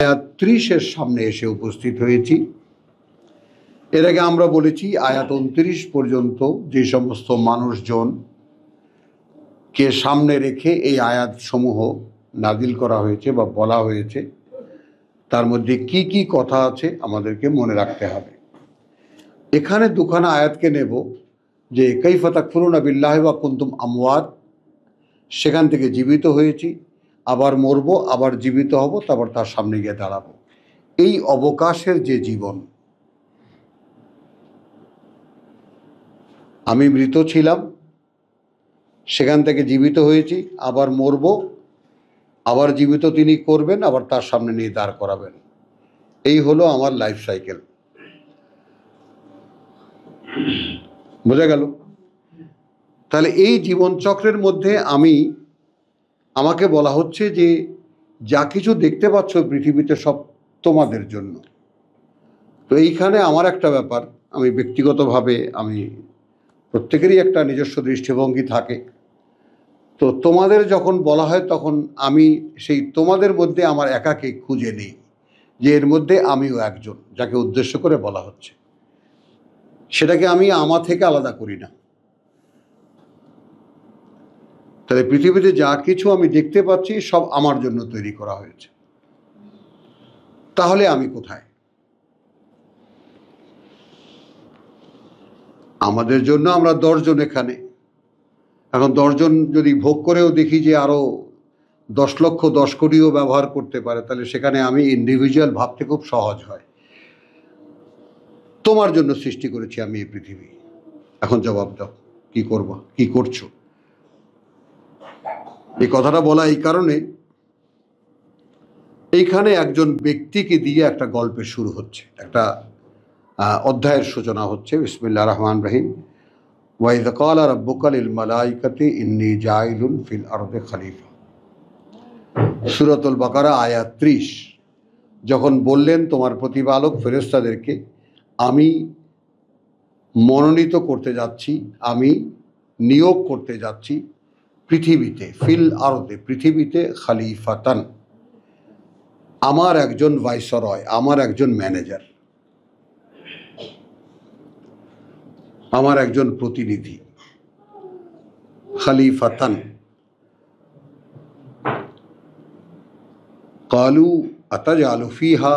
আয়াত 30-এর সামনে এসে উপস্থিত হয়েছি। এর আগে আমরা বলেছি আয়াত 29 পর্যন্ত যে সমস্ত মানুষজন কে সামনে রেখে এই আয়াতসমূহ নাজিল করা হয়েছে বা বলা হয়েছে, তার মধ্যে কি কি কথা আছে আমাদেরকে মনে রাখতে হবে। এখানে দুখানা আয়াতকে নেব, যে কাইফা তাকফুরুনা বিল্লাহি ওয়া কুনতুম আমওয়াত, সেখান থেকে জীবিত হয়েছি, আবার মরব, আবার জীবিত হব, তারপর তার সামনে গিয়ে দাঁড়াবো। এই অবকাশের যে জীবন, আমি মৃত ছিলাম, সেখান থেকে জীবিত হয়েছি, আবার মরব, আবার জীবিত তিনি করবেন, আবার তার সামনে নিয়ে দাঁড় করাবেন। এই হলো আমার লাইফ সাইকেল। বোঝা গেল? তাহলে এই জীবনচক্রের মধ্যে আমাকে বলা হচ্ছে যে যা কিছু দেখতে পাচ্ছ পৃথিবীতে সব তোমাদের জন্য। তো এইখানে আমার একটা ব্যাপার, আমি ব্যক্তিগতভাবে প্রত্যেকেরই একটা নিজস্ব দৃষ্টিভঙ্গি থাকে। তো তোমাদের যখন বলা হয় তখন আমি সেই তোমাদের মধ্যে আমার একাকে খুঁজে নিই, যে এর মধ্যে আমিও একজন, যাকে উদ্দেশ্য করে বলা হচ্ছে। সেটাকে আমি আমার থেকে আলাদা করি না। তাহলে পৃথিবীতে যা কিছু আমি দেখতে পাচ্ছি সব আমার জন্য তৈরি করা হয়েছে। তাহলে আমি কোথায়? আমাদের জন্য আমরা 10 জন এখানে। এখন 10 জন যদি ভোগ করেও দেখি যে আরো 10 লক্ষ 10 কোটিও ব্যবহার করতে পারে, তাহলে সেখানে আমি ইন্ডিভিজুয়াল ভাবতে খুব সহজ হয়। তোমার জন্য সৃষ্টি করেছি আমি এই পৃথিবী। এখন জবাব দাও, কি করবা, কি করছো? এই কথাটা বলা এই কারণে, এইখানে একজন ব্যক্তিকে দিয়ে একটা গল্পের শুরু হচ্ছে, একটা অধ্যায়ের সূচনা হচ্ছে। বিসমিল্লাহির রহমানির রহিম। ওয়াইয ক্বালা রাব্বুকা লিল মালাইকাতি ইন্নী জাইলুন ফিল আরদি খলিফা। সূরাতুল বাকারা আয়াত 30। যখন বললেন তোমার প্রতিপালক ফেরেশতাদেরকে, আমি মনোনীত করতে যাচ্ছি, আমি নিয়োগ করতে যাচ্ছি পৃথিবীতে, ফিল আরদে, পৃথিবীতে, খলিফাতান, আমার একজন ভাইসরয়, আমার একজন ম্যানেজার, আমার একজন প্রতিনিধি। খলিফাতান। ক্বালু আতাজআলু ফিহা,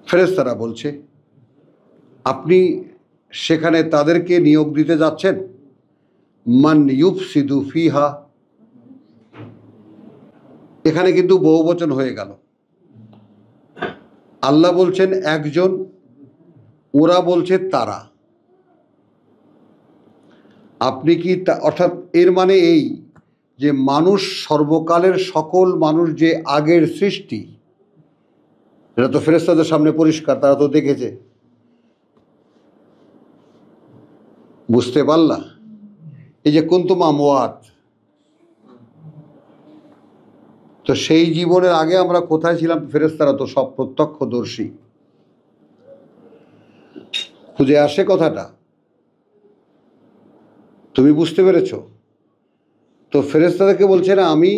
ফেরেশতারা বলছে আপনি সেখানে তাদেরকে নিয়োগ দিতে যাচ্ছেন, মান ইউফসিদু ফিহা। এখানে কিন্তু বহুবচন হয়ে গেল। আল্লাহ বলছেন একজন, ওরা বলছে তারা। আপনি কি অর্থাৎ এর মানে এই যে মানুষ, সর্বকালের সকল মানুষ যে আগের সৃষ্টি, এটা তো ফেরেশতাদের সামনে পরিষ্কার, তারা তো দেখেছে। বুঝতে পারলা? এই যে কুনতুম আমওয়াত, তো সেই জীবনের আগে আমরা কোথায় ছিলাম? ফেরেশতারা তো সব প্রত্যক্ষদর্শী। খুঁজে আসে কথাটা, তুমি বুঝতে পেরেছ? তো ফেরেশতাদেরকে বলছে না, আমি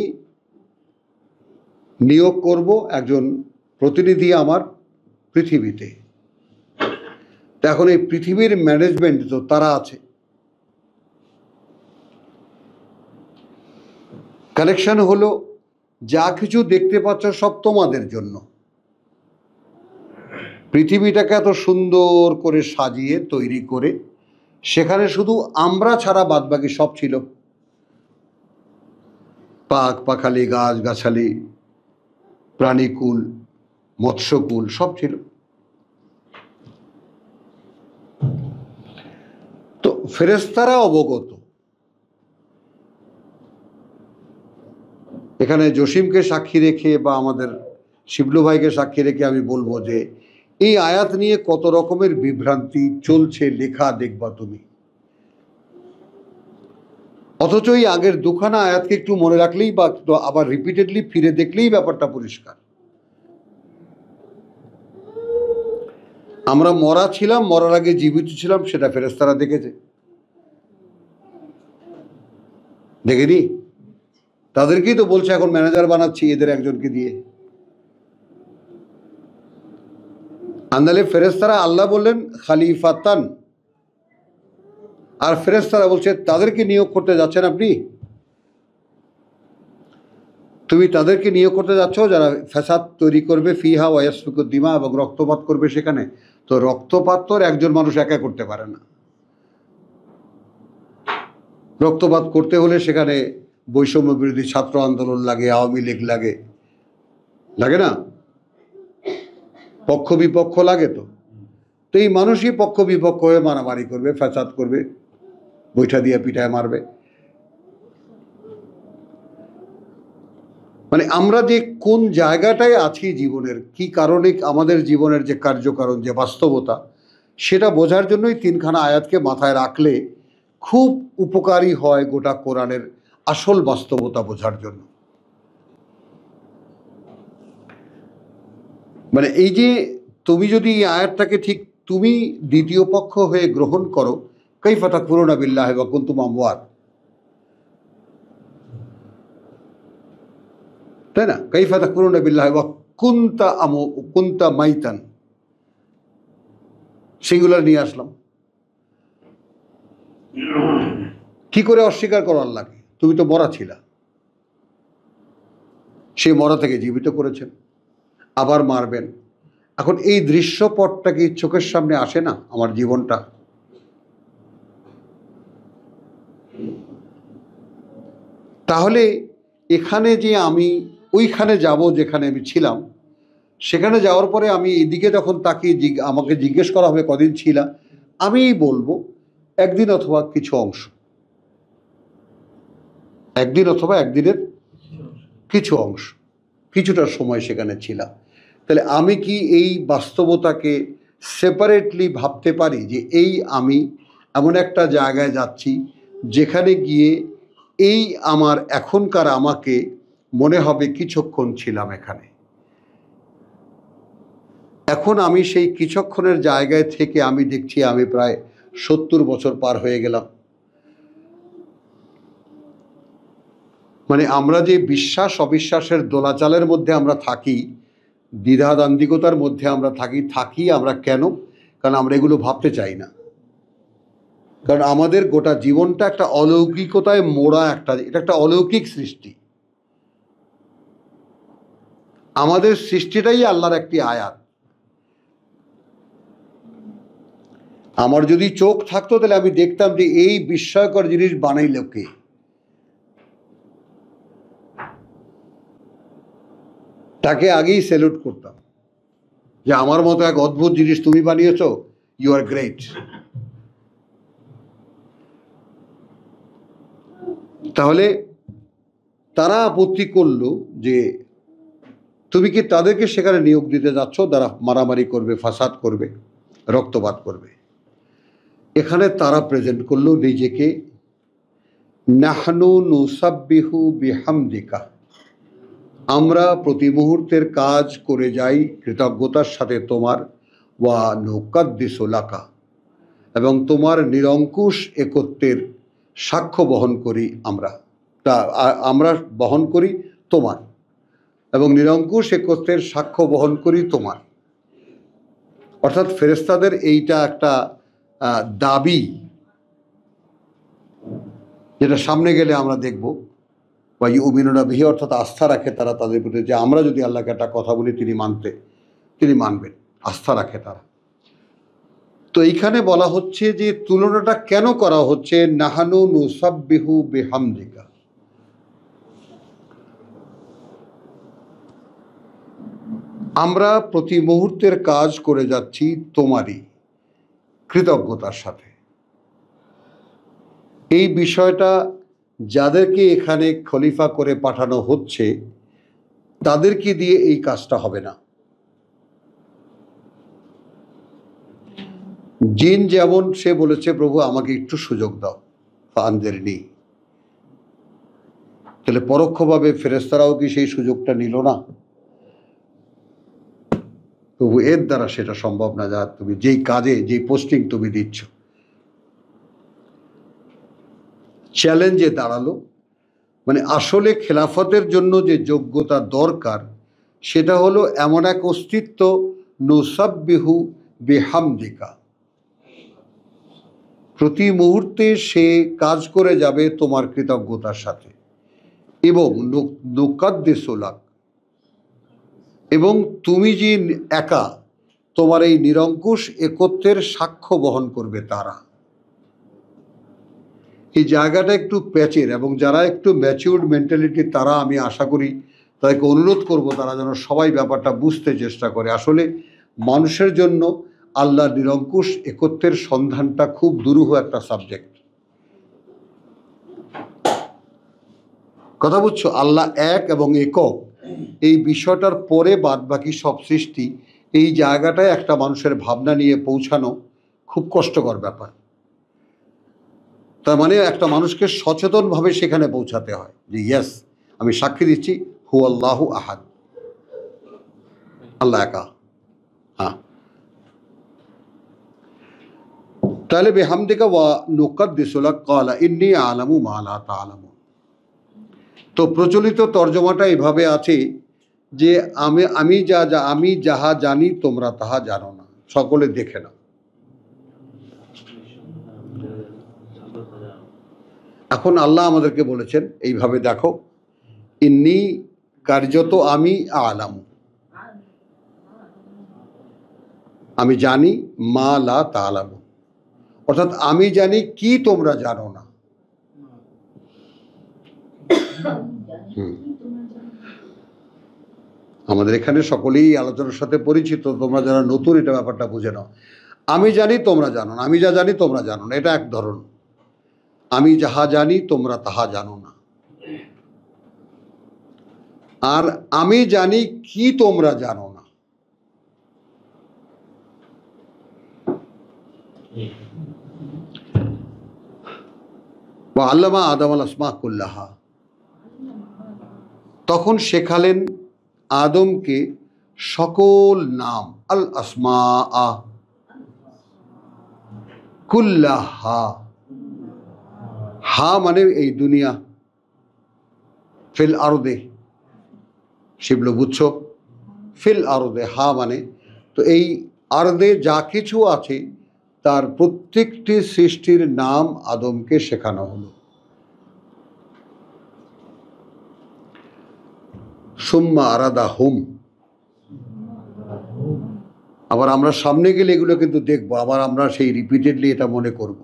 নিয়োগ করব একজন প্রতিনিধি আমার পৃথিবীতে। তো এখন এই পৃথিবীর ম্যানেজমেন্ট তো তারা আছে। কানেকশন হলো যা কিছু দেখতে পাচ্ছ সব তোমাদের জন্য। পৃথিবীটাকে এত সুন্দর করে সাজিয়ে তৈরি করে সেখানে শুধু আমরা ছাড়া বাদবাকি সব ছিল। পাখ পাখালি, গাছ গাছালি, প্রাণীকুল, মৎস্যকুল সব ছিল। তো ফেরেশতারা অবগত। এখানে জসিমকে সাক্ষী রেখে বা আমাদের শিবলু ভাইকে সাক্ষী রেখে আমি বলবো যে এই আয়াত নিয়ে কত রকমের বিভ্রান্তি চলছে, লেখা দেখবা তুমি। অথচ এই আগের দুখানা আয়াতকে একটু মনে রাখলেই বা আবার রিপিটেডলি ফিরে দেখলেই ব্যাপারটা পরিষ্কার। আমরা মরা ছিলাম, মরার আগে জীবিত ছিলাম, সেটা ফেরেশতারা দেখেছে, দেখেনি? তাদেরকেই তো বলছে এখন ম্যানেজার বানাচ্ছি এদের একজনকে দিয়ে। আন্দালে ফেরেশতারা আল্লাহ বললেন খালিফাতান, আর ফেরেশতারা বলছে তাদেরকে নিয়োগ করতে যাচ্ছেন আপনি, তুমি তাদেরকে নিয়োগ করতে যাচ্ছ যারা ফ্যাসাদ তৈরি করবে, ফিহা ওয়াসফিকুদ দিমা, এবং রক্তপাত করবে সেখানে। তো রক্তপাত তো একজন মানুষ একা করতে পারে না। রক্তপাত করতে হলে সেখানে বৈষম্য বিরোধী ছাত্র আন্দোলন লাগে, আওয়ামী লীগ লাগে, লাগে না? পক্ষ বিপক্ষ লাগে। তো এই মানুষই পক্ষ বিপক্ষ হয়ে মারামারি করবে, ফ্যাসাদ করবে, বৈঠা দিয়ে পিঠায় মারবে। মানে আমরা যে কোন জায়গাটায় আছি জীবনের, কি কারণে আমাদের জীবনের যে কার্যকারণ, যে বাস্তবতা, সেটা বোঝার জন্যই তিনখানা আয়াতকে মাথায় রাখলে খুব উপকারী হয় গোটা কোরআনের আসল বাস্তবতা বোঝার জন্য। মানে এই যে তুমি যদি এই আয়াতটাকে ঠিক তুমি দ্বিতীয় পক্ষ হয়ে গ্রহণ করো, কাইফা তাকফুরুনা বিল্লাহি ওয়া কুনতুম আমওয়াত, তাই না? কাইফা তাকফুরুনা বিল্লাহি ওয়া কুনতা মাইতান, সিঙ্গুলার নিয়ে আসলাম। কি করে অস্বীকার করো আল্লাহকে? তুমি তো মরা ছিলা, সেই মরা থেকে জীবিত করেছেন, আবার মারবেন। এখন এই দৃশ্যপটটা কি চোখের সামনে আসে না? আমার জীবনটা, তাহলে এখানে যে আমি ওইখানে যাব যেখানে আমি ছিলাম, সেখানে যাওয়ার পরে আমি এদিকে যখন তাকিয়ে আমাকে জিজ্ঞেস করা হবে কদিন ছিলা, আমিই বলবো একদিন অথবা কিছু অংশ, একদিন অথবা একদিনের কিছু অংশ, কিছুটা সময় সেখানে ছিলাম। তাহলে আমি কি এই বাস্তবতাকে সেপারেটলি ভাবতে পারি যে এই আমি এমন একটা জায়গায় যাচ্ছি যেখানে গিয়ে এই আমার এখনকার আমাকে মনে হবে কিছুক্ষণ ছিলাম এখানে, এখন আমি সেই কিছুক্ষণের জায়গায় থেকে আমি দেখছি আমি প্রায় 70 বছর পার হয়ে গেলাম। মানে আমরা যে বিশ্বাস অবিশ্বাসের দোলাচালের মধ্যে আমরা থাকি, দ্বিধাদ্বন্দ্বিকতার মধ্যে আমরা থাকি আমরা কেন? কারণ আমরা এগুলো ভাবতে চাই না। কারণ আমাদের গোটা জীবনটা একটা অলৌকিকতায় মোড়া, এটা একটা অলৌকিক সৃষ্টি। আমাদের সৃষ্টিটাই আল্লাহর একটি আয়াত। আমার যদি চোখ থাকতো তাহলে আমি দেখতাম যে এই বিস্ময়কর জিনিস বানাইল কে। তাকে আগেই স্যালুট করতাম যে আমার মতো এক অদ্ভুত জিনিস তুমি বানিয়েছো, ইউ আর গ্রেট। তাহলে তারা আপত্তি করলো যে তুমি কি তাদেরকে সেখানে নিয়োগ দিতে যাচ্ছ যারা মারামারি করবে, ফাসাদ করবে, রক্তপাত করবে। এখানে তারা প্রেজেন্ট করলো নিজেকে, নাহনু নুসাব্বিহু বিহামদিকা, আমরা প্রতি মুহূর্তের কাজ করে যাই কৃতজ্ঞতার সাথে তোমার, ওয়া নুকাদ্দিসু লাকা, এবং তোমার নিরঙ্কুশ একত্বের সাক্ষ্য বহন করি আমরা বহন করি তোমার, এবং নিরঙ্কুশ একত্বের সাক্ষ্য বহন করি তোমার। অর্থাৎ ফেরেশতাদের এইটা একটা দাবি, যেটা সামনে গেলে আমরা দেখব, বা ইউমিনুনা বিহি, অর্থাৎ আস্থা রাখে তারা তাদের প্রতি, যে আমরা যদি আল্লাহকে একটা কথা বলি তিনি মানবেন, আস্থা রাখে তারা। তো এইখানে বলা হচ্ছে যে তুলনাটা কেন করা হচ্ছে, নাহানু নুসাব্বিহু বিহামদিকা, আমরা প্রতি মুহূর্তের কাজ করে যাচ্ছি তোমারই কৃতজ্ঞতার সাথে। এই বিষয়টা যাদেরকে এখানে খলিফা করে পাঠানো হচ্ছে তাদেরকে দিয়ে এই কাজটা হবে না। জিন যেমন, সে বলেছে প্রভু আমাকে একটু সুযোগ দাও, ফানজিরনি, তাহলে পরোক্ষভাবে ফেরেশতারাও কি সেই সুযোগটা নিল না? প্রভু এর দ্বারা সেটা সম্ভব না, যা তুমি যেই কাজে যেই পোস্টিং তুমি দিচ্ছ। চ্যালেঞ্জে দাঁড়ালো মানে আসলে খেলাফতের জন্য যে যোগ্যতা দরকার সেটা হলো এমন এক অস্তিত্ব, নুসাব্বিহু বিহামদিকা, প্রতি মুহূর্তে সে কাজ করে যাবে তোমার কৃতজ্ঞতার সাথে, এবং নুকাদ্দিসুলাক, এবং তুমি যে একা, তোমার এই নিরঙ্কুশ একত্বের সাক্ষ্য বহন করবে তারা। এই জায়গাটা একটু প্যাচের, এবং যারা একটু ম্যাচিউরড মেন্টালিটি তারা, আমি আশা করি তাদেরকে অনুরোধ করব তারা যেন সবাই ব্যাপারটা বুঝতে চেষ্টা করে। আসলে মানুষের জন্য আল্লাহ নিরঙ্কুশ একত্বের সন্ধানটা খুব দুরূহ একটা সাবজেক্ট। কথা বুঝছো? আল্লাহ এক এবং একক, এই বিষয়টার পরে বাদ বাকি সব সৃষ্টি, এই জায়গাটায় একটা মানুষের ভাবনা নিয়ে পৌঁছানো খুব কষ্টকর ব্যাপার। তার মানে একটা মানুষকে সচেতনভাবে সেখানে পৌঁছাতে হয় যে ইয়েস, আমি সাক্ষী দিচ্ছি হু আল্লাহু আহাদ, আল্লাহ একা। হ্যাঁ, তাহলে বিহামদিকা ওয়া নুকাদ্দিসুলাক ক্বালা ইন্নী আ'লামু মা লা তা'লামুন। তো প্রচলিত তর্জমাটা এভাবে আছে যে আমি যাহা জানি তোমরা তাহা জানো না, সকলে দেখে নাও। এখন আল্লাহ আমাদেরকে বলেছেন এইভাবে, দেখো, ইন্নী, কার্যত আমি, আ'লামু, আমি জানি, মা লা তা'লামুন, অর্থাৎ আমি জানি কি তোমরা জানো না। আমাদের এখানে সকলেই আলোচনার সাথে পরিচিত, তোমরা যারা নতুন এটা ব্যাপারটা বুঝে নাও। আমি জানি তোমরা জানো না, আমি যা জানি তোমরা জানো না, এটা এক ধরন। আমি যাহা জানি তোমরা তাহা জানো না, আর আমি জানি কি তোমরা জানো না। ওয়া আল্লামা আদম আল আসমা কুল্লাহা, তখন শেখালেন আদমকে সকল নাম, আল আসমা কুল্লাহা, হা মানে এই দুনিয়া, ফিল আরদে, শিবলো বুঝছো, ফিল আরদে, হা মানে, তো এই আরদে যা কিছু আছে তার প্রত্যেকটি সৃষ্টির নাম আদমকে শেখানো হলো। সুম্মা আরাদা হুম, আবার আমরা সামনে গেলে এগুলো কিন্তু দেখবো, আবার আমরা সেই রিপিটেডলি এটা মনে করব।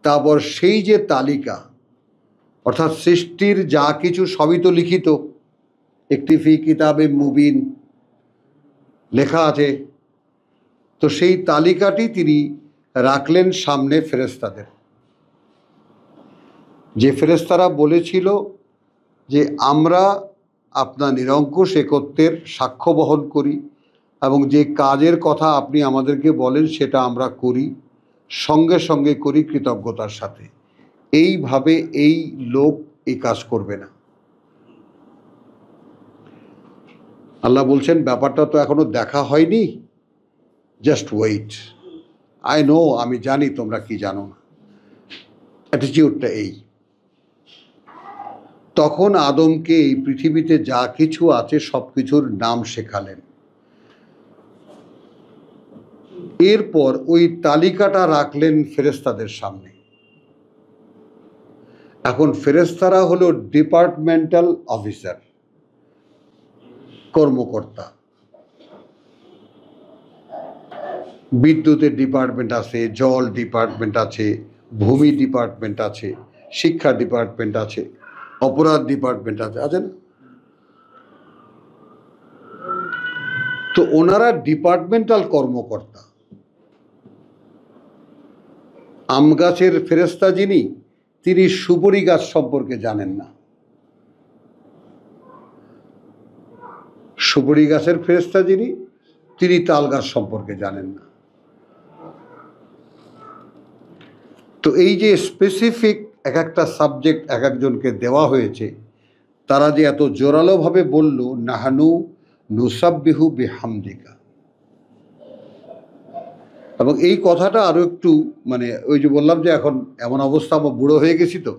তারপর সেই যে তালিকা, অর্থাৎ সৃষ্টির যা কিছু সবই তো লিখিত, একটি ফি কিতাবে মুবিন লেখা আছে, তো সেই তালিকাটি তিনি রাখলেন সামনে ফেরেশতাদের। যে ফেরেশতারা বলেছিল যে আমরা আপনার নিরঙ্কুশ একত্বের সাক্ষ্য বহন করি, এবং যে কাজের কথা আপনি আমাদেরকে বলেন সেটা আমরা করি, সঙ্গে সঙ্গে করি কৃতজ্ঞতার সাথে। এইভাবে এই লোক এই কাজ করবে না। আল্লাহ বলছেন ব্যাপারটা তো এখনো দেখা হয়নি, জাস্ট ওয়েট, আই নো, আমি জানি তোমরা কি জানো না। অ্যাটিটিউডটা এই। তখন আদমকে এই পৃথিবীতে যা কিছু আছে সব কিছুর নাম শেখালেন। এরপর ওই তালিকাটা রাখলেন ফেরেশতাদের সামনে। এখন ফেরেশতারা হলো ডিপার্টমেন্টাল অফিসার, কর্মকর্তা। বিদ্যুতের ডিপার্টমেন্ট আছে, জল ডিপার্টমেন্ট আছে, ভূমি ডিপার্টমেন্ট আছে, শিক্ষা ডিপার্টমেন্ট আছে, অপরাধ ডিপার্টমেন্ট আছে, আছে না? তো ওনারা ডিপার্টমেন্টাল কর্মকর্তা। আম গাছের ফেরেশতা যিনি, তিনি সুপারি গাছ সম্পর্কে জানেন না। সুপারি গাছের ফেরেশতা যিনি, তিনি তাল গাছ সম্পর্কে জানেন না। তো এই যে স্পেসিফিক এক একটা সাবজেক্ট এক একজনকে দেওয়া হয়েছে, তারা যে এত জোরালোভাবে বলল নাহানু নুসাব্বিহু বিহামদিকা, এবং এই কথাটা আরও একটু মানে ওই যে বললাম যে এখন এমন অবস্থা, আমরা বুড়ো হয়ে গেছি তো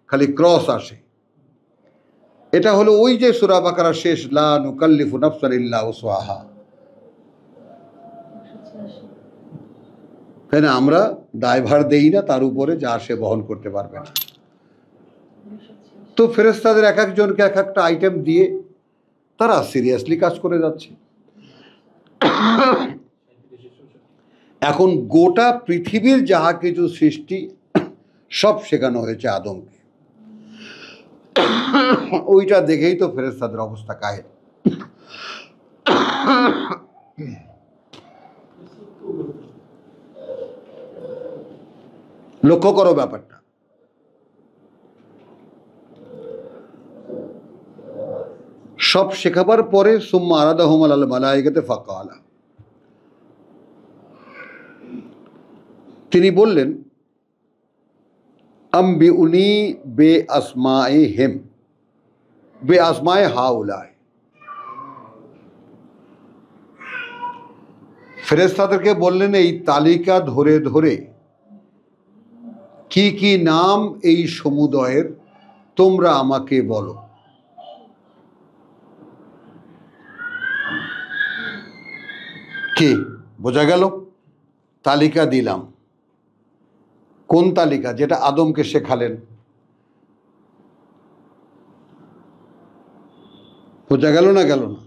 খালি ক্রস আসে, এটা হলো ওই যে সূরা বাকারার শেষ, লা নুকাল্লিফু নাফসান ইল্লা উসআহা, তাই না? আমরা দায়ভার দেই না তার উপরে যা সে বহন করতে পারবে না। তো ফেরেশতাদের এক একজনকে এক একটা আইটেম দিয়ে তারা সিরিয়াসলি কাজ করে যাচ্ছে। এখন গোটা পৃথিবীর যাহা কিছু সৃষ্টি সব শেখানো হয়েছে আদমকে। ওইটা দেখেই তো ফেরেশতাদের অবস্থা কাহিল। লক্ষ্য করো ব্যাপারটা। সব শেখাবার পরে সুম্মা আরাদাহুম আলাল মালাইকাতি ফাকালা, তিনি বললেন আম্বিউনি বে আসমায়ে হিম বে আসমায়ে হাউলায়, ফেরেশতাদেরকে বললেন এই তালিকা ধরে ধরে কি কি নাম এই সমুদয়ের তোমরা আমাকে বলো। কি বোঝা গেল? তালিকা দিলাম। কোন তালিকা? যেটা আদমকে শেখালেন। বোঝা গেল না গেল না?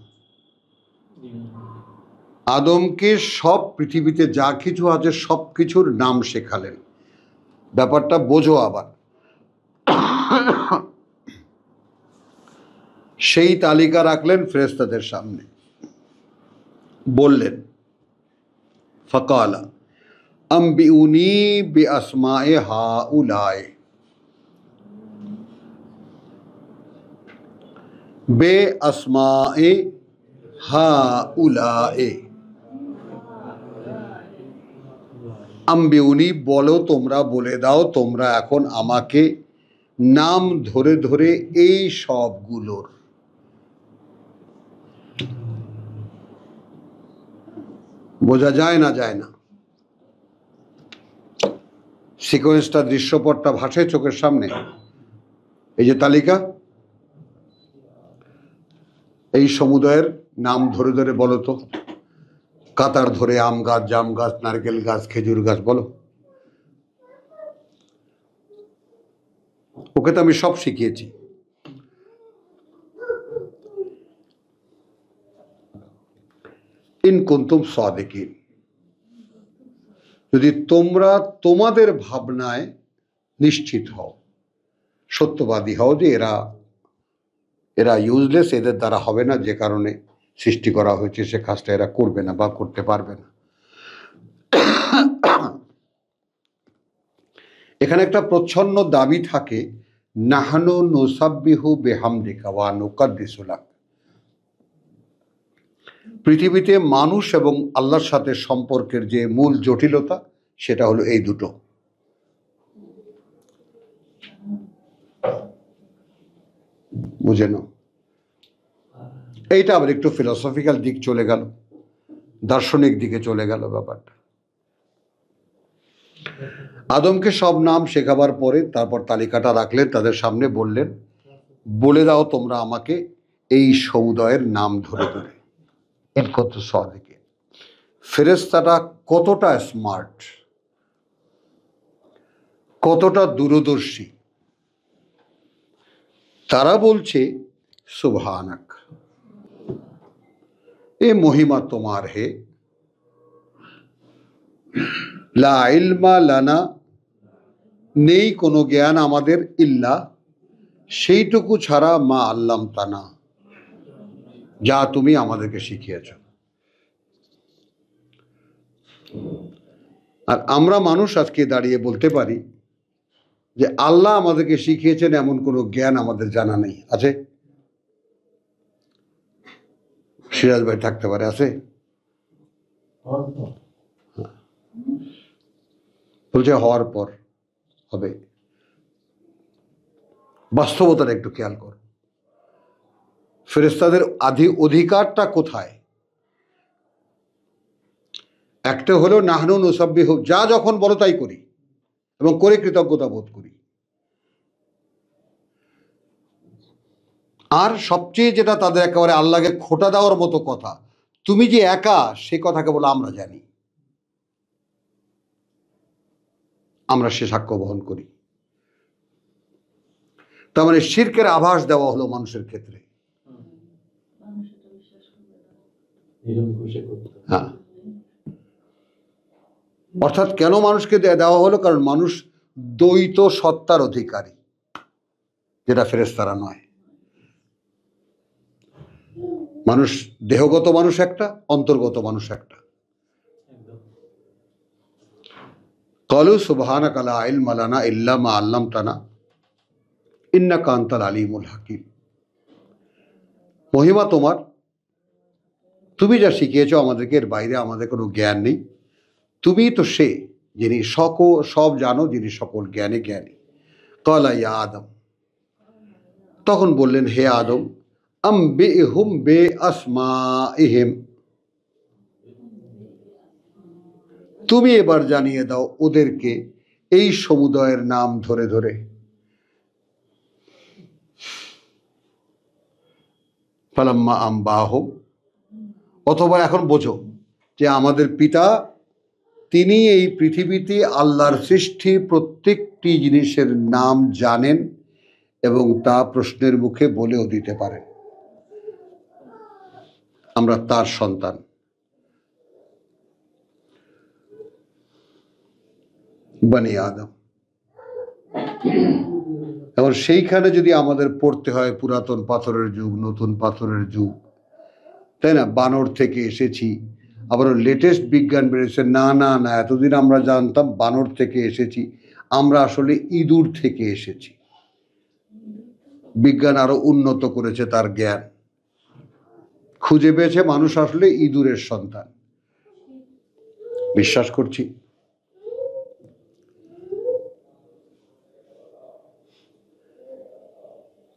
আদমকে সব পৃথিবীতে যা কিছু আছে সব কিছুর নাম শেখালেন। ব্যাপারটা বোঝো আবার। সেই তালিকা রাখলেন ফেরেশতাদের সামনে, বললেন ফাকালা আম্বিউনি বি আসমায়ে হাউলায় বে আসমায়ে হাউলায়ে, আম্বিউনি বলো, তোমরা বলে দাও, তোমরা এখন আমাকে নাম ধরে ধরে এই সবগুলোর। বোঝা যায় না যায় না? সিকোয়েন্সটা, দৃশ্যপটটা ভাসে চোখের সামনে। এই যে তালিকা, এই সমুদয়ের নাম ধরে ধরে বলো তো। কাতার ধরে আম গাছ, জাম গাছ, নারকেল গাছ, খেজুর গাছ, বলো। ওকে তো আমি সব শিখিয়েছি। ইন কুনতুম সাদিকিন, যদি তোমরা তোমাদের ভাবনায় নিশ্চিত হও, সত্যবাদী হও যে এরা এরা ইউজলেস, এদের দ্বারা হবে না, যে কারণে সৃষ্টি করা হয়েছে সে কাজটা এরা করবে না বা করতে পারবে না। এখানে একটা প্রচ্ছন্ন দাবি থাকে, নাহনু নুসাব্বিহু বিহামদিকা ওয়া নুকাদ্দিসু লাক। পৃথিবীতে মানুষ এবং আল্লাহর সাথে সম্পর্কের যে মূল জটিলতা, সেটা হলো এই দুটো। বুঝে নাও। এইটা আবার একটু ফিলসফিক্যাল দিক চলে গেল, দার্শনিক দিকে চলে গেল ব্যাপারটা। আদমকে সব নাম শেখাবার পরে তারপর তালিকাটা রাখলেন তাদের সামনে, বললেন বলে দাও তোমরা আমাকে এই সমুদয়ের নাম ধরে ধরে। এর কত সদিকে ফেরেশতাটা কতটা স্মার্ট, কতটা দূরদর্শী। তারা বলছে সুবহানাক, এ মহিমা তোমার হে, লা ইলমা লানা, নেই কোনো জ্ঞান আমাদের, ইল্লা, সেইটুকু ছাড়া, মা আল্লাম তানা, যা তুমি আমাদেরকে শিখিয়েছ। আর আমরা মানুষ আজকে দাঁড়িয়ে বলতে পারি যে আল্লাহ আমাদেরকে শিখিয়েছেন এমন কোনো জ্ঞান আমাদের জানা নেই। আছে? সিরাজ ভাই থাকতে পারে, আছে? বলছে হওয়ার পর হবে। বাস্তবতার একটু খেয়াল কর, ফেরেশতাদের অধিকারটা কোথায়? একটা হলো নাহনু নুসাব্বিহু, যা যখন বলো তাই করি এবং করে কৃতজ্ঞতা বোধ করি। আর সবচেয়ে যেটা তাদের একেবারে আল্লাহকে খোঁটা দেওয়ার মতো কথা, তুমি যে একা সে কথাকে বলে আমরা জানি, আমরা সে সাক্ষ্য বহন করি। তার মানে শিরকের আভাস দেওয়া হলো মানুষের ক্ষেত্রে। হ্যাঁ, অর্থাৎ কেন মানুষকে দেওয়া হলো? কারণ মানুষ দ্বৈত সত্তার অধিকারী, যেটা ফেরেশতারা নয়। মানুষ দেহগত মানুষ একটা, অন্তর্গত মানুষ একটা। ক্বালু সুবহানাকা লা ইলমা লানা ইল্লা মা আল্লামতানা ইন্নাকা আনতাল আলিমুল হাকিম। মহিমা তোমার, তুমি যা শিখিয়েছো আমাদেরকে, এর বাইরে আমাদের কোনো জ্ঞান নেই। তুমি তো সে যিনি সব জানো, যিনি সকল জ্ঞানে জ্ঞানী। ক্বালা ইয়া আদম, তখন বললেন হে আদম, আম্বিহুম বিআসমাইহিম, তুমি এবার জানিয়ে দাও ওদেরকে এই সমুদয়ের নাম ধরে ধরে। ফালাম্মা আম্বাহুম, অথবা এখন বোঝো যে আমাদের পিতা তিনি এই পৃথিবীতে আল্লাহর সৃষ্টি প্রত্যেকটি জিনিসের নাম জানেন এবং তা প্রশ্নের মুখে বলেও দিতে পারেন। আমরা তার সন্তান। বনি আদম। এবং সেইখানে যদি আমাদের পড়তে হয় পুরাতন পাথরের যুগ, নতুন পাথরের যুগ, তাই না? বানর থেকে এসেছি, আবার লেটেস্ট বিজ্ঞান বেড়েছে, না না না, এতদিন আমরা জানতাম বানর থেকে এসেছি, আমরা আসলে ইঁদুর থেকে এসেছি। বিজ্ঞান আরো উন্নত করেছে তার জ্ঞান, খুঁজে পেয়েছে মানুষ আসলে ইঁদুরের সন্তান। বিশ্বাস করছি।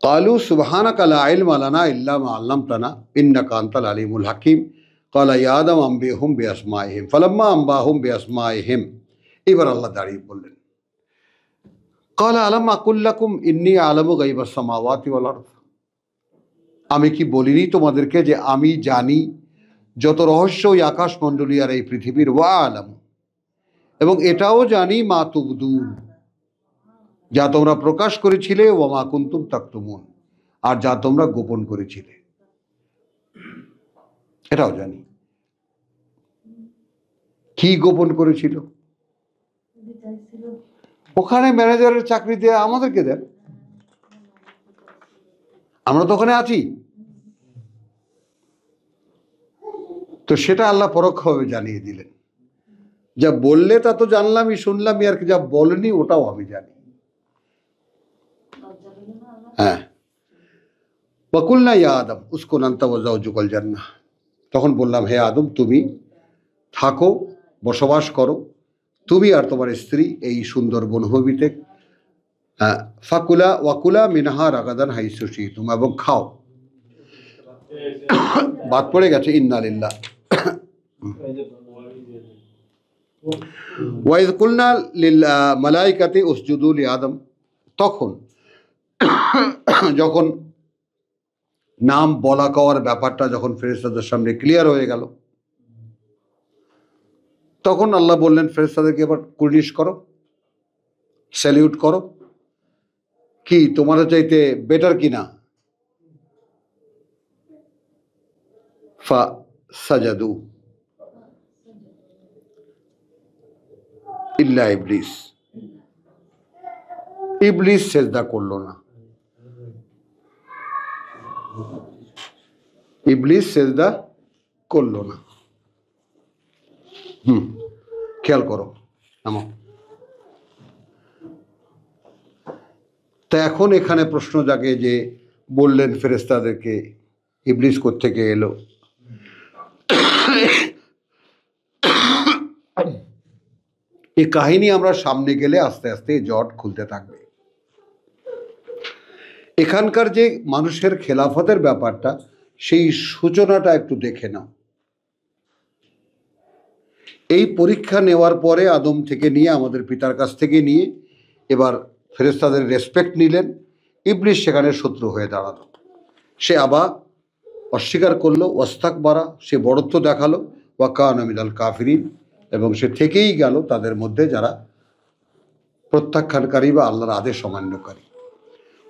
ক্বালু সুবহানাকা লা ইলমা লানা ইল্লা মা আল্লামতানা ইন্নাকা আনতাল আলিমুল হাকিম। ক্বালা ইয়া আদম আম্বিহুম বিআসমাইহিম ফালাম্মা আম্বাহুম বিআসমাইহিম। এবার আল্লাহ দাঁড়িয়ে বললেন, ক্বালা আলাম আকুল লাকুম ইন্নী আ'লামু গায়বাস সামাওয়াতি ওয়াল আরদ, আমি কি বলিনি তোমাদেরকে যে আমি জানি যত রহস্য ওই আকাশমণ্ডলী আর এই পৃথিবীর? ওয়া আলামু, এবং এটাও জানি মা তুবদুন, যা তোমরা প্রকাশ করেছিলে, ওয়া মা কুনতুম তাকতুমুন, আর যা তোমরা গোপন করেছিলে, এটাও জানি। কি গোপন করেছিল? ওখানে ম্যানেজারের চাকরি দিয়ে আমাদেরকে দেন, আমরা তো ওখানে আছি। তো সেটা আল্লাহ পরোক্ষভাবে জানিয়ে দিলেন। যা বললে তা তো জানলামই, শুনলামই, আর যা বলেনি ওটাও আমি জানি। হ্যাঁ, ওয়াকুলনা ইয়া আদম উসকুন আনতা ওয়া যাওজুকাল জান্নাহ, তখন বললাম হে আদম তুমি থাকো, বসবাস করো, তুমি আর তোমার স্ত্রী এই সুন্দর বনভূমিতে। ফাকুলা ওয়াকুলা মিনহা রাগাদান হাইসু শি'তুম, এবং খাও। বাদ পড়ে গেছে ইন্না লিল্লাহ। ওয়াইজ কুলনা লিল মালাইকাতি উসজুদু লি আদম, তখন যখন নাম বলা কওয়ার ব্যাপারটা যখন ফেরেশতাদের সামনে ক্লিয়ার হয়ে গেল, তখন আল্লাহ বললেন ফেরেশতাদেরকে এবার কুর্নিশ করো, স্যালিউট করো। কি তোমাদের চাইতে বেটার কিনা? ফা সাজাদু ইল্লা ইবলিস, ইবলিস সেজদা করলো না। ইবলিস সেজদা করলো না। খেয়াল করো নামো। তা এখন এখানে প্রশ্ন জাগে যে বললেন ফেরেশতাদেরকে ইবলিস কোত্থেকে এলো? এই কাহিনী আমরা সামনে গেলে আস্তে আস্তে জট খুলতে থাকবে। এখানকার যে মানুষের খেলাফতের ব্যাপারটা, সেই সূচনাটা একটু দেখে নাও। এই পরীক্ষা নেওয়ার পরে আদম থেকে নিয়ে, আমাদের পিতার কাছ থেকে নিয়ে, এবার ফেরেশতাদের রেসপেক্ট নিলেন, ইবলিস সেখানে শত্রু হয়ে দাঁড়ালো। সে আবার অস্বীকার করলো, ওয়াস্তাকবারা, সে বড়ত্ব দেখালো, ওয়া কানা মিনাল কাফিরিন, এবং সে থেকেই গেল তাদের মধ্যে যারা প্রত্যাখ্যানকারী বা আল্লাহর আদেশ অমান্যকারী।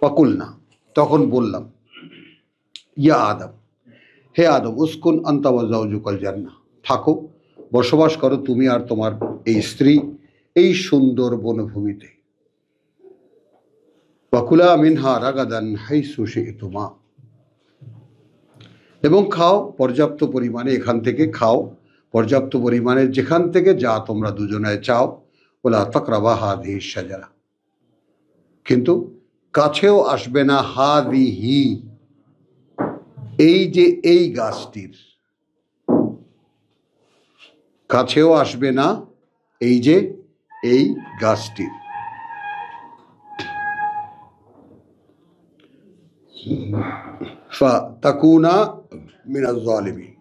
ওয়াকুলনা, তখন বললাম, ইয়া আদম, হে আদম, উসকুন আনতা ওয়া যাওজুকাল জান্নাহ, থাকো, বসবাস করো তুমি আর তোমার এই স্ত্রী এই সুন্দর বনভূমিতে। ওয়াকুলা মিনহা রাগাদান হাইসু শি'তুমা, এবং খাও পর্যাপ্ত পরিমাণে, এখান থেকে খাও পর্যাপ্ত পরিমাণে যেখান থেকে যা তোমরা দুজনে চাও। ওলা তাকরাবা হাদিহি শাজারা, কিন্তু কাছেও আসবে না, হাদিহি, এই যে এই গাছটির কাছেও আসবে না, এই যে এই গাছটির। ফাতাকুনা মিনাজ জালিমিন,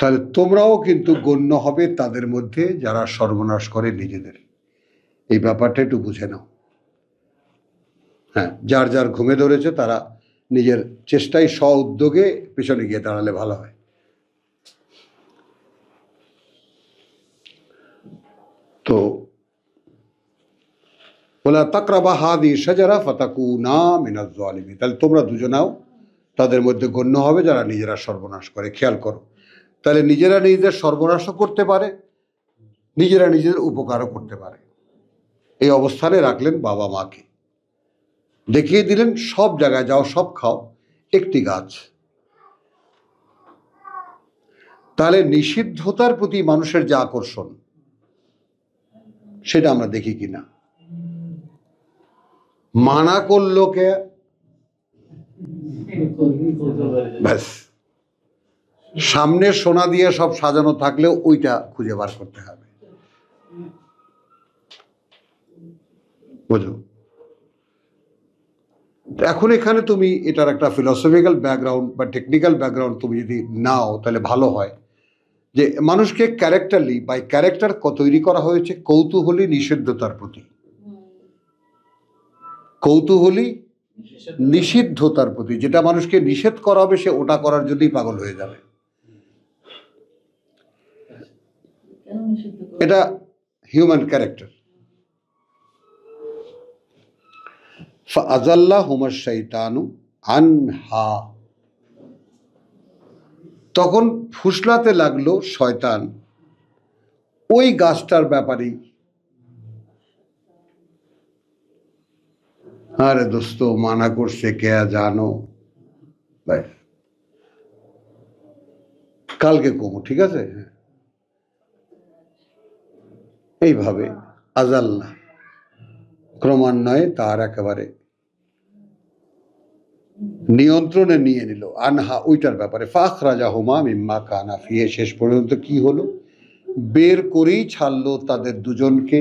তাহলে তোমরাও কিন্তু গণ্য হবে তাদের মধ্যে যারা সর্বনাশ করে নিজেদের। এই ব্যাপারটা একটু বুঝে নাও। হ্যাঁ, যার যার ঘুমে ধরেছে তারা নিজের চেষ্টায় স্ব উদ্যোগে পিছনে গিয়ে দাঁড়ালে ভালো হয়। তো ওলা তাকরাবা হাদিহি শাজারা ফাতাকুনা মিনাজ জালিমিন, তাহলে তোমরা দুজনাও তাদের মধ্যে গণ্য হবে যারা নিজেরা সর্বনাশ করে। খেয়াল করো, তাহলে নিজেরা নিজেদের সর্বনাশও করতে পারে, নিজেরা নিজেদের উপকারও করতে পারে। এই অবস্থানে রাখলেন বাবা মাকে, দেখিয়ে দিলেন সব জায়গায় যাও, সব খাও, একটি গাছ। তাহলে নিষিদ্ধতার প্রতি মানুষের যে আকর্ষণ, সেটা আমরা দেখি কিনা। মানা করলো কে, ব্যাস, সামনে সোনা দিয়ে সব সাজানো থাকলেও ওইটা খুঁজে বার করতে হবে, বুঝো। এখন এখানে তুমি এটার একটা ফিলসফিক্যাল ব্যাকগ্রাউন্ড বা টেকনিক্যাল ব্যাকগ্রাউন্ড তুমি যদি নাও তাহলে ভালো হয়। যে মানুষকে ক্যারেক্টারলি বাই ক্যারেক্টার তৈরি করা হয়েছে কৌতূহলী নিষিদ্ধতার প্রতি, কৌতূহলী নিষিদ্ধতার প্রতি। যেটা মানুষকে নিষেধ করা হবে সে ওটা করার জন্যই পাগল হয়ে যাবে। এটা হিউম্যান ক্যারেক্টার। ফাআযাল্লাহুমাশ শাইতানু আনহা, তখন ফুসলাতে লাগলো শয়তান ওই গাছটার ব্যাপারেই। আরে দোস্ত, মানা করছে কে জানো, কালকে কমো, ঠিক আছে। এইভাবে আজাল্লাহ ক্রমান্বয়ে তার একেবারে নিয়ন্ত্রণে নিয়ে নিল, আনহা ওইটার ব্যাপারে। ফাখরাজাহুমা মিম্মা কানা ফিহি, শেষ পর্যন্ত কি হলো, বের করেই ছাড়লো তাদের দুজনকে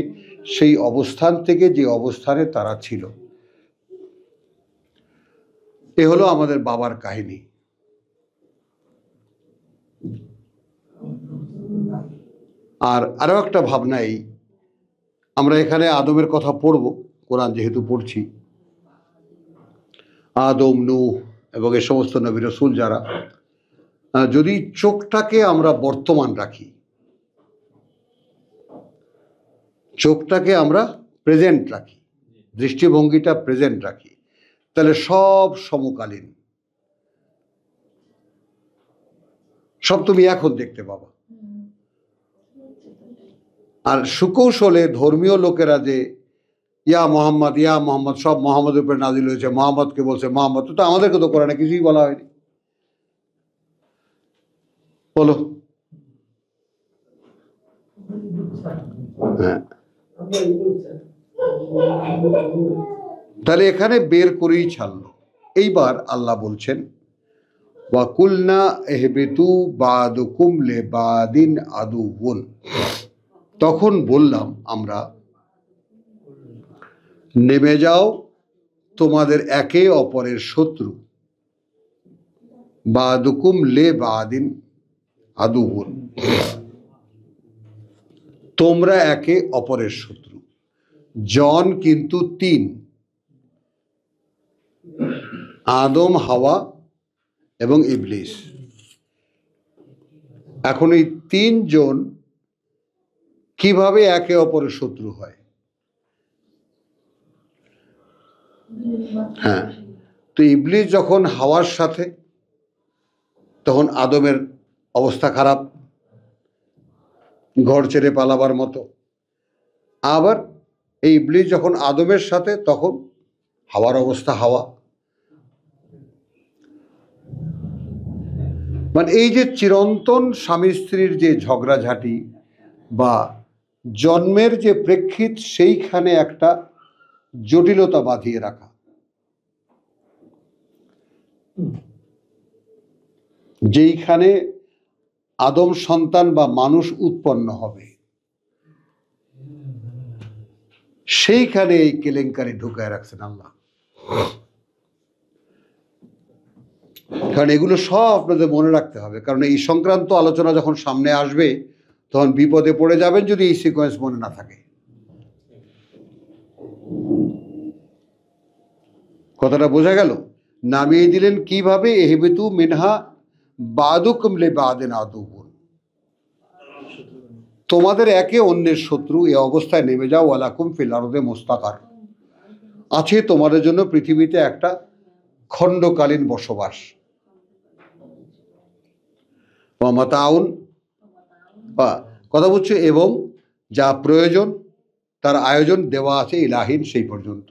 সেই অবস্থান থেকে যে অবস্থানে তারা ছিল। এ হলো আমাদের বাবার কাহিনী। আর আরো একটা ভাবনা, এই আমরা এখানে আদমের কথা পড়ব, কোরআন যেহেতু পড়ছি, আদম, নূহ এবং এ সমস্ত নবী রাসূল যারা, যদি চোখটাকে আমরা বর্তমান রাখি, চোখটাকে আমরা প্রেজেন্ট রাখি, দৃষ্টিভঙ্গিটা প্রেজেন্ট রাখি, তাহলে সব সমকালীন, সব তুমি এখন দেখতে পাবা। আর সুকৌশলে ধর্মীয় লোকেরা যে ইয়া মোহাম্মদ ইয়া মোহাম্মদ, সব মোহাম্মদের উপরে নাজিল হয়েছে, মোহাম্মদকে বলছে মোহাম্মদ, তো আমাদেরকে তো কোরআনে কিছুই বলা হয়নি, বলো। হ্যাঁ, তাহলে এখানে বের করেই ছাড়লো। এইবার আল্লাহ বলছেন, ওয়াকুলনা ইহবিতু বাদুকুম লিবাদিন আদুউন, তখন বললাম আমরা, নেমে যাও তোমাদের একে অপরের শত্রু, বাদুকুম লিবাদিন আদুউন, তোমরা একে অপরের শত্রু। জন কিন্তু তিন, আদম, হাওয়া এবং ইবলিস। এখন এই তিনজন কিভাবে একে অপরের শত্রু হয়? হ্যাঁ, তো ইবলিস যখন হাওয়ার সাথে, তখন আদমের অবস্থা খারাপ, ঘর ছেড়ে পালাবার মতো। আবার এই ইবলিস যখন আদমের সাথে, তখন হাওয়ার অবস্থা হাওয়া। মানে এই যে চিরন্তন স্বামী স্ত্রীর যে ঝগড়াঝাটি বা জন্মের যে প্রেক্ষিত, সেইখানে একটা জটিলতা বাঁধিয়ে রাখা। যেইখানে আদম সন্তান বা মানুষ উৎপন্ন হবে, সেইখানে এই কেলেঙ্কারি ঢুকায় রাখছেন আল্লাহ। কারণ এগুলো সব আপনাদের মনে রাখতে হবে, কারণ এই সংক্রান্ত আলোচনা যখন সামনে আসবে তখন বিপদে পড়ে যাবেন যদি এই সিকোয়েন্স মনে না থাকে। কথাটা বোঝা গেল? নামিয়ে দিলেন কিভাবে, এহেবেতু মিনহা বাদুকুম লিবাদিন আদুউন, তোমাদের একে অন্যের শত্রু, এ অবস্থায় নেমে যাও। ওয়ালাকুম ফিল আরদে মুস্তাকার, আছে তোমাদের জন্য পৃথিবীতে একটা খণ্ডকালীন বসবাস। মাতাউন, কথা বুঝছো, এবং যা প্রয়োজন তার আয়োজন দেওয়া আছে ইলাহিন, সেই পর্যন্ত।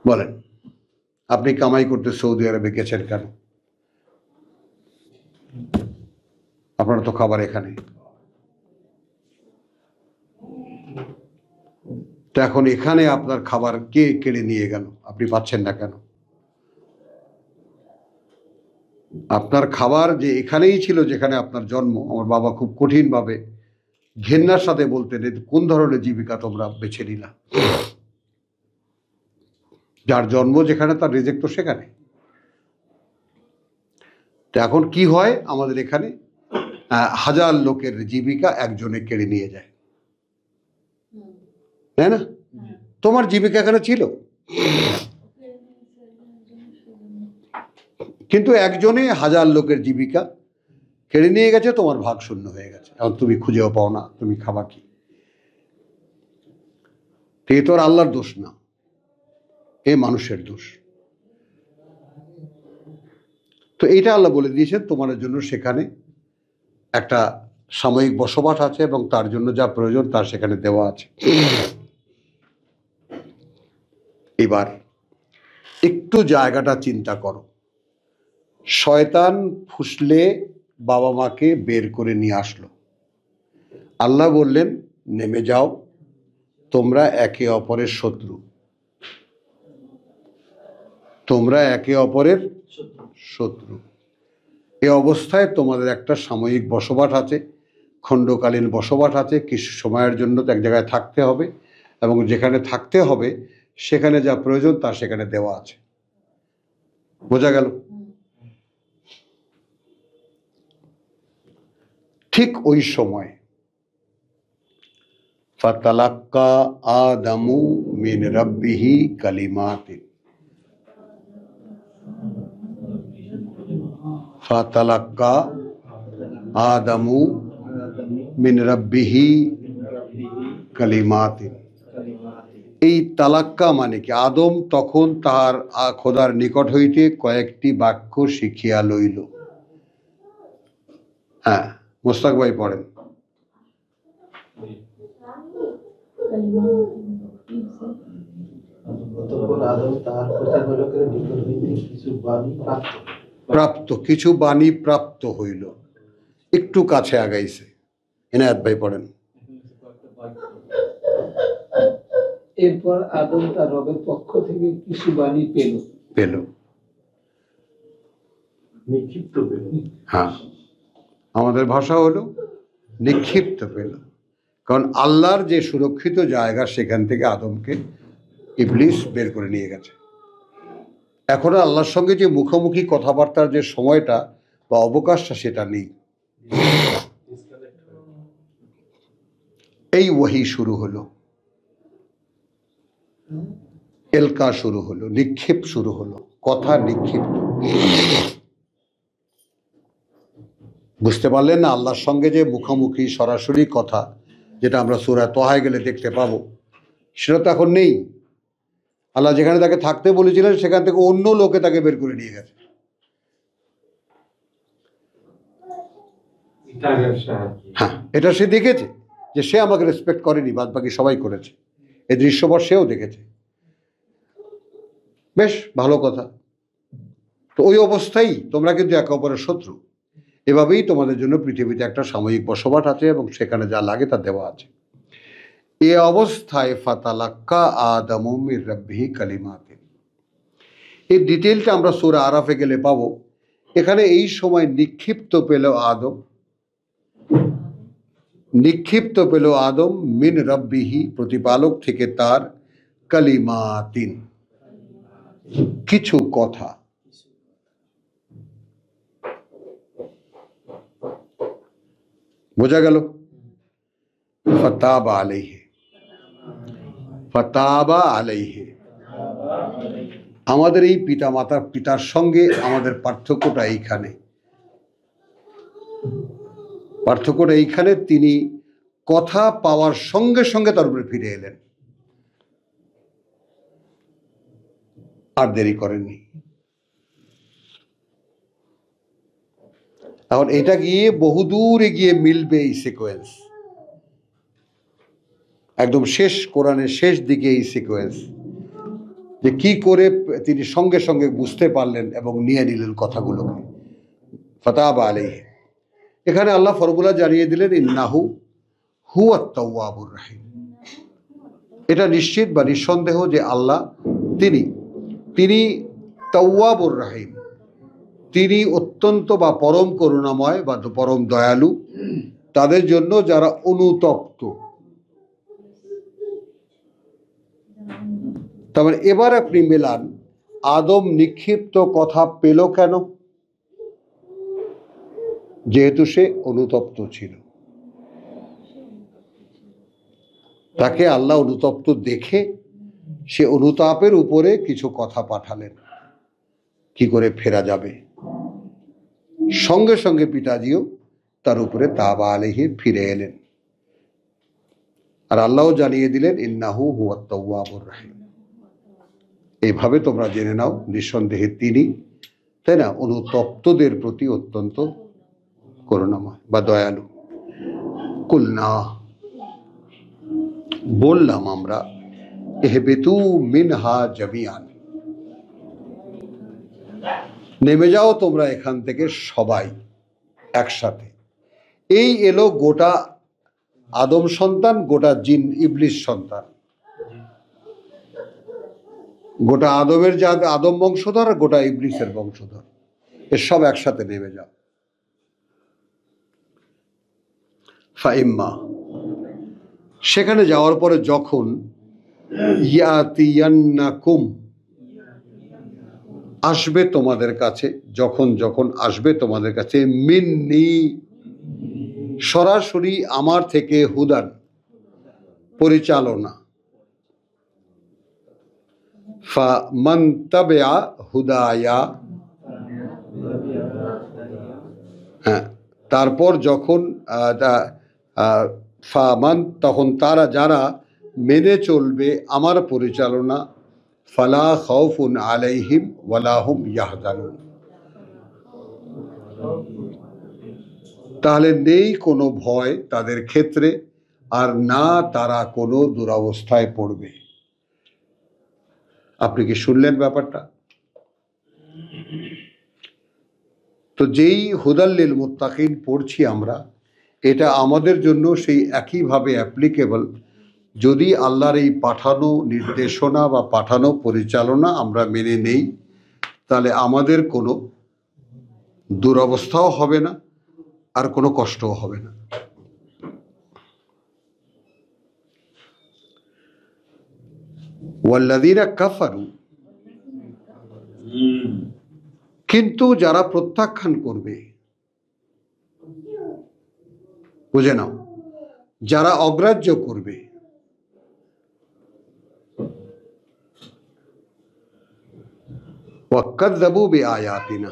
বলেন, আপনি কামাই করতে সৌদি আরবে গেছেন কেন? আপনারা তো খাবার এখানে। তো এখন এখানে আপনার খাবার কে কেড়ে নিয়ে গেল? আপনি পাচ্ছেন না কেন? আপনার খাবার যে এখানেই ছিল, যেখানে আপনার জন্ম। আমার বাবা খুব কঠিনভাবে ঘেন্নার সাথে বলতেন, কোন ধরনের জীবিকা তোমরা বেছে নিলা? যার জন্ম যেখানে, তার রিজিক তো সেখানে। তো এখন কি হয় আমাদের এখানে, হাজার লোকের জীবিকা একজনে কেড়ে নিয়ে যায়, তাই না? তোমার জীবিকা এখানে ছিল, কিন্তু একজনে হাজার লোকের জীবিকা কেড়ে নিয়ে গেছে, তোমার ভাগ শূন্য হয়ে গেছে। এখন তুমি খুঁজেও পাও না তুমি খাবা কি। এ তো আর আল্লাহর দোষ না, এ মানুষের দোষ। তো এটা আল্লাহ বলে দিয়েছেন তোমাদের জন্য সেখানে একটা সাময়িক বসবাস আছে, এবং তার জন্য যা প্রয়োজন তার সেখানে দেওয়া আছে। এবার একটু জায়গাটা চিন্তা করো। শয়তান ফুসলে বাবা মাকে বের করে নিয়ে আসলো। আল্লাহ বললেন, নেমে যাও, তোমরা একে অপরের শত্রু, তোমরা একে অপরের শত্রু। এ অবস্থায় তোমাদের একটা সাময়িক বসবাস আছে, খণ্ডকালীন বসবাস আছে। কিছু সময়ের জন্য তো এক জায়গায় থাকতে হবে, এবং যেখানে থাকতে হবে সেখানে যা প্রয়োজন তা সেখানে দেওয়া আছে। বোঝা গেল? ঠিক ওই সময় ফাতালাক্কা আদামু মিন রাব্বিহি কালিমাতিন, ফাতালাক্কা আদামু মিন রাব্বিহি কালিমাতিন। এই তালাক্কা মানে কি? আদম তখন তার খোদার নিকট হইতে কয়েকটি বাক্য শিখিয়া লইল। হ্যাঁ, মোস্তাক ভাই পড়েন। প্রাপ্ত, কিছু বাণী প্রাপ্ত হইল। একটু কাছে আগাইছে। এনায়েত ভাই পড়েন। এরপর আদম তার রবের পক্ষ থেকে কিছু বাণী পেল। নিক্ষিপ্ত পেল। হ্যাঁ, আমাদের ভাষা হলো নিক্ষিপ্ত পেল। কারণ আল্লাহর যে সুরক্ষিত জায়গা, সেখান থেকে আদমকে ইবলিস বের করে নিয়ে গেছে। এখন আল্লাহর সঙ্গে যে মুখোমুখি কথাবার্তার যে সময়টা বা অবকাশটা, সেটা নেই। এই ওয়াহি শুরু হলো। এলকা শুরু হলো, নিক্ষেপ শুরু হলো, কথা নিক্ষিপ্ত। বুঝতে পারলেন না? আল্লাহর সঙ্গে যে মুখোমুখি সরাসরি কথা, যেটা আমরা সূরা তোহায় গেলে দেখতে পাবো, সেটা তো এখন নেই। আল্লাহ যেখানে তাকে থাকতে বলেছিলেন সেখান থেকে অন্য লোকে তাকে বের করে নিয়ে গেছে। হ্যাঁ, এটা সে দেখেছে যে সে আমাকে রেসপেক্ট করেনি, বাদ বাকি সবাই করেছে। এই দৃশ্যপট সেও দেখেছে। বেশ ভালো কথা। তো ওই অবস্থায় তোমরা কিন্তু একে অপরের শত্রু। এভাবেই তোমাদের জন্য পৃথিবীতে একটা সাময়িক বসবাস আছে এবং সেখানে যা লাগে তা দেওয়া আছে। এ অবস্থায় ফাতালাক্কা আদমু মির রাব্বিহি কালিমাতিন, এই ডিটেলটা আমরা সূরা আরাফে গেলে পাবো। এখানে এই সময় নিক্ষিপ্ত পেল আদম, নিক্ষিপ্ত পেল আদম মিন রাব্বিহি, প্রতিপালক থেকে তার, কালিমাতিন, কিছু কথা। বোঝা গেল? ফাতাবা আলাইহি, ফাতাবা আলাইহি। আমাদের এই পিতার সঙ্গে আমাদের পার্থক্যটা এইখানে। পার্থক্যটা এইখানে, তিনি কথা পাওয়ার সঙ্গে সঙ্গে তার উপরে ফিরে এলেন, আর দেরি করেননি। এখন এটা গিয়ে বহুদূরে গিয়ে মিলবে এই সিকোয়েন্স, একদম শেষ, কোরআনের শেষ দিকে এই সিকোয়েন্স, যে কি করে তিনি সঙ্গে সঙ্গে বুঝতে পারলেন এবং নিয়ে নিলেন কথাগুলোকে। ফাতাবা আলাইহি, এখানে আল্লাহ ফর্মুলা জানিয়ে দিলেন, ইন্নাহু হুয়াত তাওয়াবুর রাহিম। এটা নিশ্চিত বা নিঃসন্দেহ যে আল্লাহ তিনি তাওয়াবুর রাহিম, তিনি অত্যন্ত বা পরম করুণাময় বা পরম দয়ালু তাদের জন্য যারা অনুতপ্ত। তারপর এবার আপনি মেলান, আদম নিক্ষিপ্ত কথা পেল কেন? যেহেতু সে অনুতপ্ত ছিল। তাকে আল্লাহ অনুতপ্ত দেখে সে অনুতাপের উপরে কিছু কথা পাঠালেন, কি করে ফেরা যাবে। সঙ্গে সঙ্গে পিতাজিও তার উপরে তাবা আলাইহি ফিরে এলেন। আর আল্লাহও জানিয়ে দিলেন, ইন্নাহু হুয়াত তাওয়াবুর রাহিম। এইভাবে তোমরা জেনে নাও, নিঃসন্দেহে তিনি, তাই না, অনুতপ্তদের প্রতি অত্যন্ত করুণাময় বা দয়ালু। কুলনা, বললাম আমরা, ইহবিতু মিনহা জামিআন, নেমে যাও তোমরা এখান থেকে সবাই একসাথে। এই এলো গোটা আদম সন্তান, গোটা জিন ইবলিস সন্তান, গোটা আদমের যা আদম বংশধর আর গোটা ইবলিসের বংশধর, এর সব একসাথে নেমে যাও। ফাইম্মা, সেখানে যাওয়ার পরে যখন, ইয়াতিয়ান্নাকুম, আসবে তোমাদের কাছে, যখন যখন আসবে তোমাদের কাছে, মিন্নি, সরাসরি আমার থেকে, হুদান, পরিচালনা, ফামান তাবিআ হুদায়া, হ্যাঁ, তারপর যখন ফামান, তখন তারা, যারা মেনে চলবে আমার পরিচালনা, ফালা খাউফুন আলাইহিম ওয়ালা হুম ইয়াহজানুন, তাহলে নেই কোনো ভয় তাদের ক্ষেত্রে, আর না তারা কোনো দুরবস্থায় পড়বে। আপনি কি শুনলেন ব্যাপারটা? তো যেই হুদাল্লিল মুত্তাকিন পড়ছি আমরা, এটা আমাদের জন্য সেই একইভাবে অ্যাপ্লিকেবল। যদি আল্লাহর এই পাঠানো নির্দেশনা বা পাঠানো পরিচালনা আমরা মেনে নেই, তাহলে আমাদের কোনো দুরবস্থাও হবে না, আর কোনো কষ্টও হবে না। ওয়াল্লাযীনা কাফারু, কিন্তু যারা প্রত্যাখ্যান করবে, বুঝে নাও, যারা অগ্রাহ্য করবে, ওয়াক্কাযযাবু বিআয়াতিনা।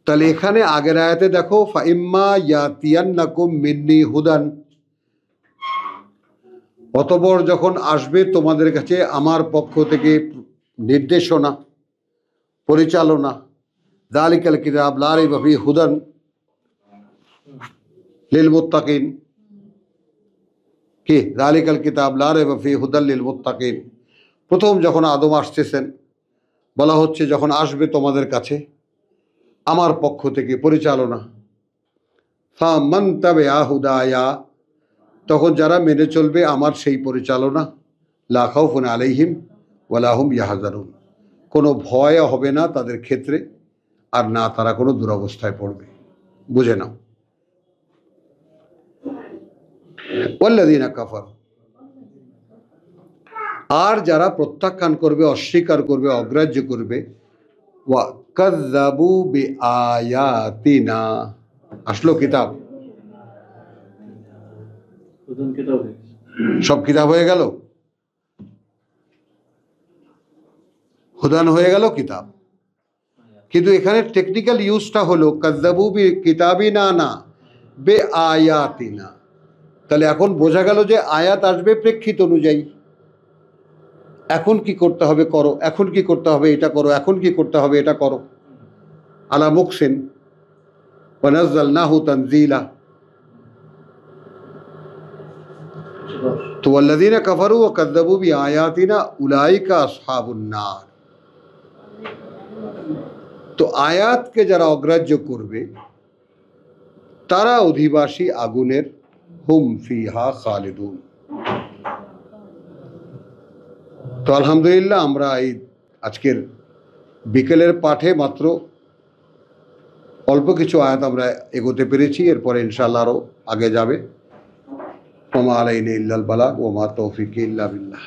তাহলে এখানে আগের আয়াতে দেখো ফাইম্মা ইয়াতিয়ান্নাকুম মিন্নি হুদান, অতঃপর যখন আসবে তোমাদের কাছে আমার পক্ষ থেকে নির্দেশনা, পরিচালনা, যালিকাল কিতাব লা রাইবা ফীহি হুদান লিল মুত্তাকিন, কি যালিকাল কিতাব লা রাইবা ফীহি হুদান লিল মুত্তাকিন। প্রথম যখন আদম আসতেছেন বলা হচ্ছে যখন আসবে তোমাদের কাছে আমার পক্ষ থেকে পরিচালনা, ফামান তাবিআ হুদায়া, তখন যারা মেনে চলবে আমার সেই পরিচালনা, লা খাউফুন আলাইহিম ওয়ালা হুম ইয়াহজানুন, কোনো ভয় হবে না তাদের ক্ষেত্রে, আর না তারা কোনো দুরবস্থায় পড়বে। বুঝে নাও। ওয়াল্লাযীনা কাফারু, আর যারা প্রত্যাখ্যান করবে, অস্বীকার করবে, অগ্রাহ্য করবে, ওয়া কাযযাবু বিআয়াতিনা, আসলো কিতাব, সব কিতাব হয়ে গেল, হুদান হয়ে গেল কিতাব। কিন্তু এখানে টেকনিক্যাল ইউজটা হলো কাযযাবু বিকিতাবিনা না বিআয়াতিনা। তাহলে এখন বোঝা গেল যে আয়াত আসবে প্রেক্ষিত অনুযায়ী, এখন কি করতে হবে করো, এখন কি করতে হবে এটা করো, এখন কি করতে হবে এটা করো। আলা মুকসিন ওয়া নাযালনাহু তানজিলা। তো ওয়াল্লাযীনা কাফারু ওয়া কাযযাবু বিআয়াতিনা উলাইকা আসহাবুন নার। তো আয়াতকে যারা অগ্রাহ্য করবে তারা অধিবাসী আগুনের, হুম ফিহা খালিদুন। তো আলহামদুলিল্লাহ আমরা এই আজকের বিকেলের পাঠে মাত্র অল্প কিছু আয়াত আমরা এগোতে পেরেছি, এরপরে ইনশাআল্লাহ আরও আগে যাবে। ওমা আলাইনা ইল্লাল বালাগ ওমা তৌফিক ইল্লা বিল্লাহ।